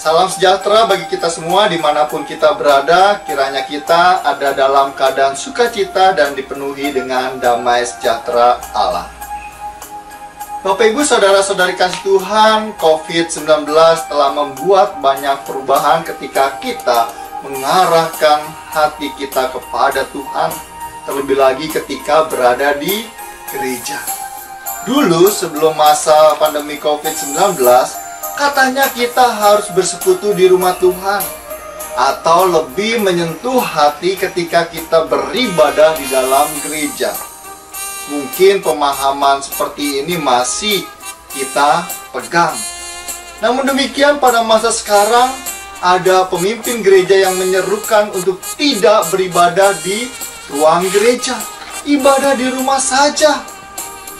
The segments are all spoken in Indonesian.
Salam sejahtera bagi kita semua dimanapun kita berada. Kiranya kita ada dalam keadaan sukacita dan dipenuhi dengan damai sejahtera Allah. Bapak Ibu Saudara-saudari kasih Tuhan, COVID-19 telah membuat banyak perubahan ketika kita mengarahkan hati kita kepada Tuhan. Terlebih lagi ketika berada di gereja. Dulu sebelum masa pandemi COVID-19, katanya kita harus bersekutu di rumah Tuhan, atau lebih menyentuh hati ketika kita beribadah di dalam gereja. Mungkin pemahaman seperti ini masih kita pegang. Namun demikian pada masa sekarang, ada pemimpin gereja yang menyerukan untuk tidak beribadah di ruang gereja, ibadah di rumah saja.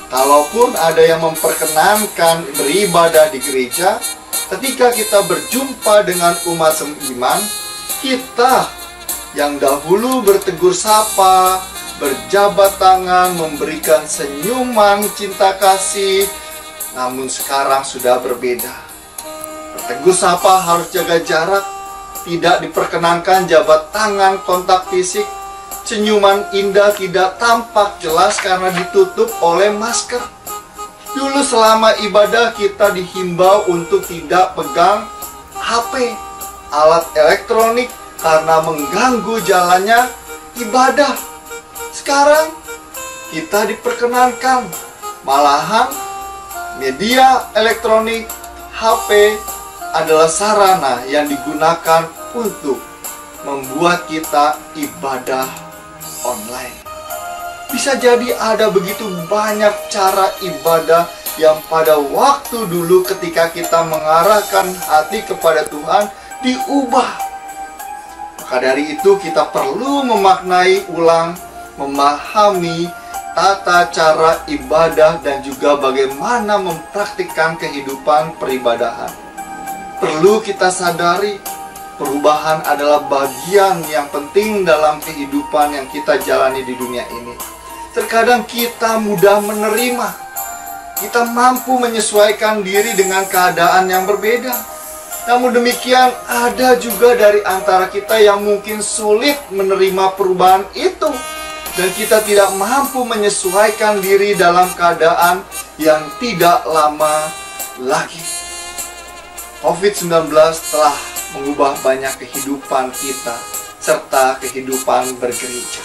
Kalaupun ada yang memperkenankan beribadah di gereja, ketika kita berjumpa dengan umat seiman, kita yang dahulu bertegur sapa, berjabat tangan, memberikan senyuman cinta kasih, namun sekarang sudah berbeda. Bertegur sapa harus jaga jarak, tidak diperkenankan jabat tangan kontak fisik. Senyuman indah tidak tampak jelas karena ditutup oleh masker. Dulu selama ibadah kita dihimbau untuk tidak pegang HP, alat elektronik, karena mengganggu jalannya ibadah. Sekarang kita diperkenankan, malahan media elektronik, HP adalah sarana yang digunakan untuk membuat kita ibadah online. Bisa jadi ada begitu banyak cara ibadah yang pada waktu dulu ketika kita mengarahkan hati kepada Tuhan diubah. Maka dari itu kita perlu memaknai ulang, memahami tata cara ibadah dan juga bagaimana mempraktikkan kehidupan peribadahan. Perlu kita sadari, perubahan adalah bagian yang penting dalam kehidupan yang kita jalani di dunia ini. Terkadang kita mudah menerima, kita mampu menyesuaikan diri dengan keadaan yang berbeda. Namun demikian, ada juga dari antara kita yang mungkin sulit menerima perubahan itu, dan kita tidak mampu menyesuaikan diri dalam keadaan yang tidak lama lagi. COVID-19 telah mengubah banyak kehidupan kita serta kehidupan bergereja.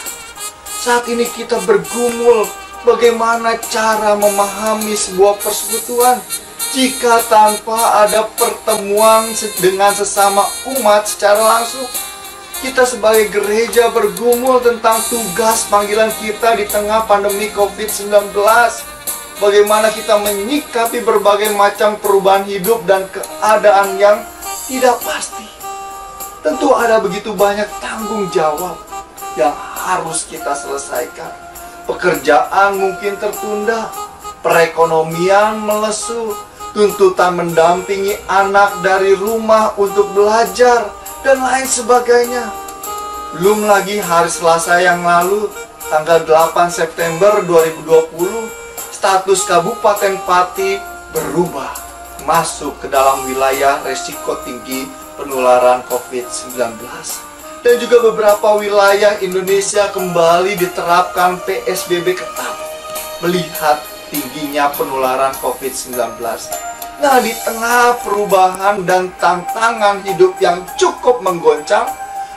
Saat ini kita bergumul bagaimana cara memahami sebuah persekutuan jika tanpa ada pertemuan dengan sesama umat secara langsung. Kita sebagai gereja bergumul tentang tugas panggilan kita di tengah pandemi COVID-19. Bagaimana kita menyikapi berbagai macam perubahan hidup dan keadaan yang tidak pasti. Tentu ada begitu banyak tanggung jawab yang harus kita selesaikan. Pekerjaan mungkin tertunda, perekonomian melesu, tuntutan mendampingi anak dari rumah untuk belajar, dan lain sebagainya. Belum lagi hari Selasa yang lalu, tanggal 8 September 2020, status Kabupaten Pati berubah, masuk ke dalam wilayah resiko tinggi penularan COVID-19. Dan juga beberapa wilayah Indonesia kembali diterapkan PSBB ketat melihat tingginya penularan COVID-19. Nah, di tengah perubahan dan tantangan hidup yang cukup menggoncang,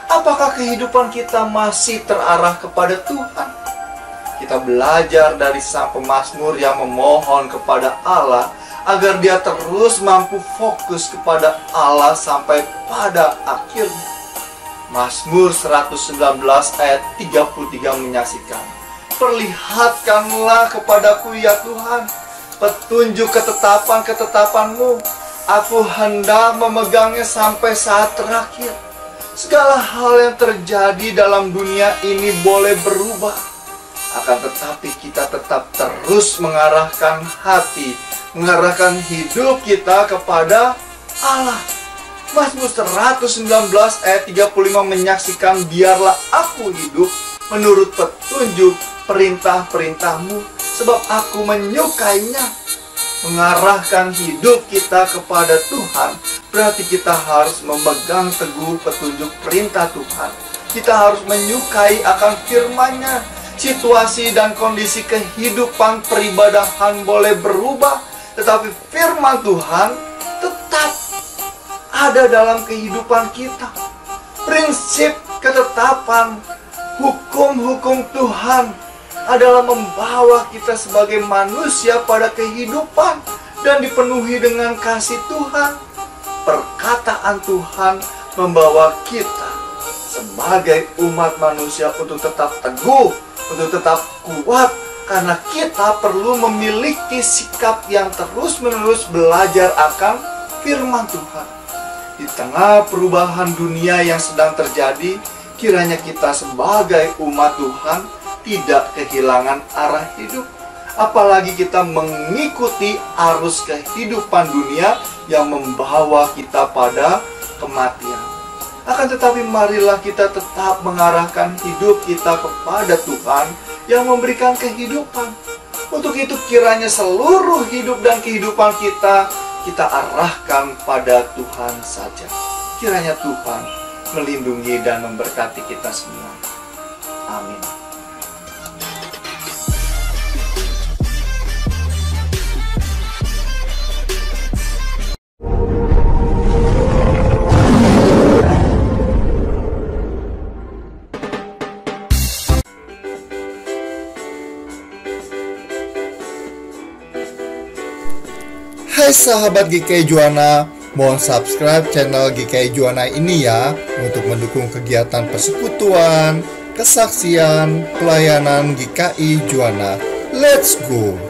apakah kehidupan kita masih terarah kepada Tuhan? Kita belajar dari sang pemazmur yang memohon kepada Allah agar dia terus mampu fokus kepada Allah sampai pada akhirnya. Mazmur 119 ayat 33 menyaksikan, "Perlihatkanlah kepadaku ya Tuhan, petunjuk ketetapan-ketetapan-Mu. Aku hendak memegangnya sampai saat terakhir." Segala hal yang terjadi dalam dunia ini boleh berubah, akan tetapi kita tetap terus mengarahkan hati, mengarahkan hidup kita kepada Allah. Mazmur 119 ayat 35 menyaksikan, "Biarlah aku hidup menurut petunjuk perintah-perintah-Mu, sebab aku menyukainya." Mengarahkan hidup kita kepada Tuhan berarti kita harus memegang teguh petunjuk perintah Tuhan. Kita harus menyukai akan firman-Nya. Situasi dan kondisi kehidupan peribadahan boleh berubah, tetapi firman Tuhan tetap ada dalam kehidupan kita. Prinsip ketetapan hukum-hukum Tuhan adalah membawa kita sebagai manusia pada kehidupan dan dipenuhi dengan kasih Tuhan. Perkataan Tuhan membawa kita sebagai umat manusia untuk tetap teguh, untuk tetap kuat, karena kita perlu memiliki sikap yang terus-menerus belajar akan firman Tuhan. Di tengah perubahan dunia yang sedang terjadi, kiranya kita sebagai umat Tuhan tidak kehilangan arah hidup. Apalagi kita mengikuti arus kehidupan dunia yang membawa kita pada kematian. Akan tetapi marilah kita tetap mengarahkan hidup kita kepada Tuhan yang memberikan kehidupan. Untuk itu kiranya seluruh hidup dan kehidupan kita arahkan pada Tuhan saja. Kiranya Tuhan melindungi dan memberkati kita semua. Amin. Hai sahabat GKI Juwana, mohon subscribe channel GKI Juwana ini ya, untuk mendukung kegiatan persekutuan, kesaksian, pelayanan GKI Juwana. Let's go!